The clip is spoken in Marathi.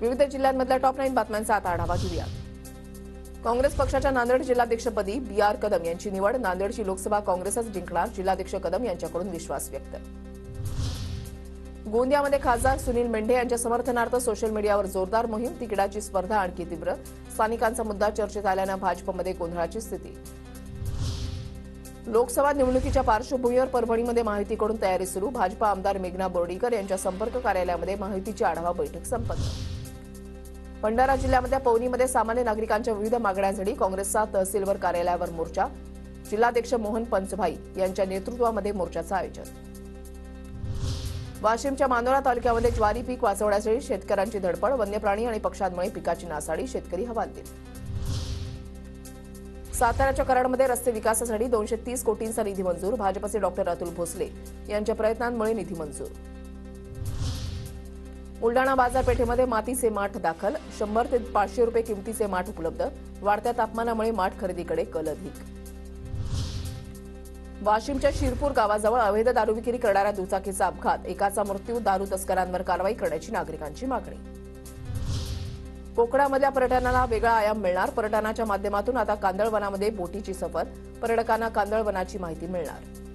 विविध जिल्ह्यांमधल्या टॉप 9 बातम्यांचा आता आढावा घेऊया। काँग्रेस पक्षाच्या नांदेड जिल्हाध्यक्षपदी बी.आर. कदम यांची निवड। नांदेडची लोकसभा काँग्रेसच जिंकणार, जिल्हाध्यक्ष कदम यांच्याकडून विश्वास व्यक्त। गोंदियामध्ये खासदार सुनील मेंढे यांच्या समर्थनार्थ सोशल मीडियावर जोरदार मोहीम। तिकिटाची स्पर्धा आणखी तीव्र। स्थानिकांचा मुद्दा चर्चेत आल्यानं भाजपमध्ये गोंधळाची स्थिती। लोकसभा निवडणुकीच्या पार्श्वभूमीवर परभणीमध्ये माहितीकडून तयारी सुरू। भाजप आमदार मेघना बोर्डीकर यांच्या संपर्क कार्यालयामध्ये माहितीची आढावा बैठक संपन्न। भंडारा जिल्ह्यामध्ये पवनीमध्ये सामान्य नागरिकांच्या विविध मागण्यांसाठी काँग्रेसचा तहसीलवर कार्यालयावर मोर्चा। जिल्हाध्यक्ष मोहन पंचभाई यांच्या नेतृत्वामध्ये मोर्चाचं आयोजन। वाशिमच्या मानोरा तालुक्यामध्ये ज्वारी पीक वाचवण्यासाठी शेतकऱ्यांची धडपड। वन्यप्राणी आणि पक्ष्यांमुळे पिकाची नासाडी, शेतकरी हवालदिल। साताऱ्याच्या कराडमध्ये रस्ते विकासासाठी 230 कोटींचा निधी मंजूर। भाजपचे डॉक्टर अतुल भोसले यांच्या प्रयत्नांमुळे निधी मंजूर। बुलडाणा बाजारपेठेमध्ये मातीचे माठ दाखल। 100 ते 500 रुपये किमतीचे माठ उपलब्ध। वाढत्या तापमानामुळे माठ खरेदीकडे कल अधिक। वाशिमच्या शिरपूर गावाजवळ अवैध दारू विक्री करणाऱ्या दुचाकीचा अपघात, एकाचा मृत्यू। दारू तस्करांवर कारवाई करण्याची नागरिकांची मागणी। कोकणामधल्या पर्यटनाला वेगळा आयाम मिळणार। पर्यटनाच्या माध्यमातून आता कांदळवनामध्ये बोटीची सफर। पर्यटकांना कांदळवनाची माहिती मिळणार।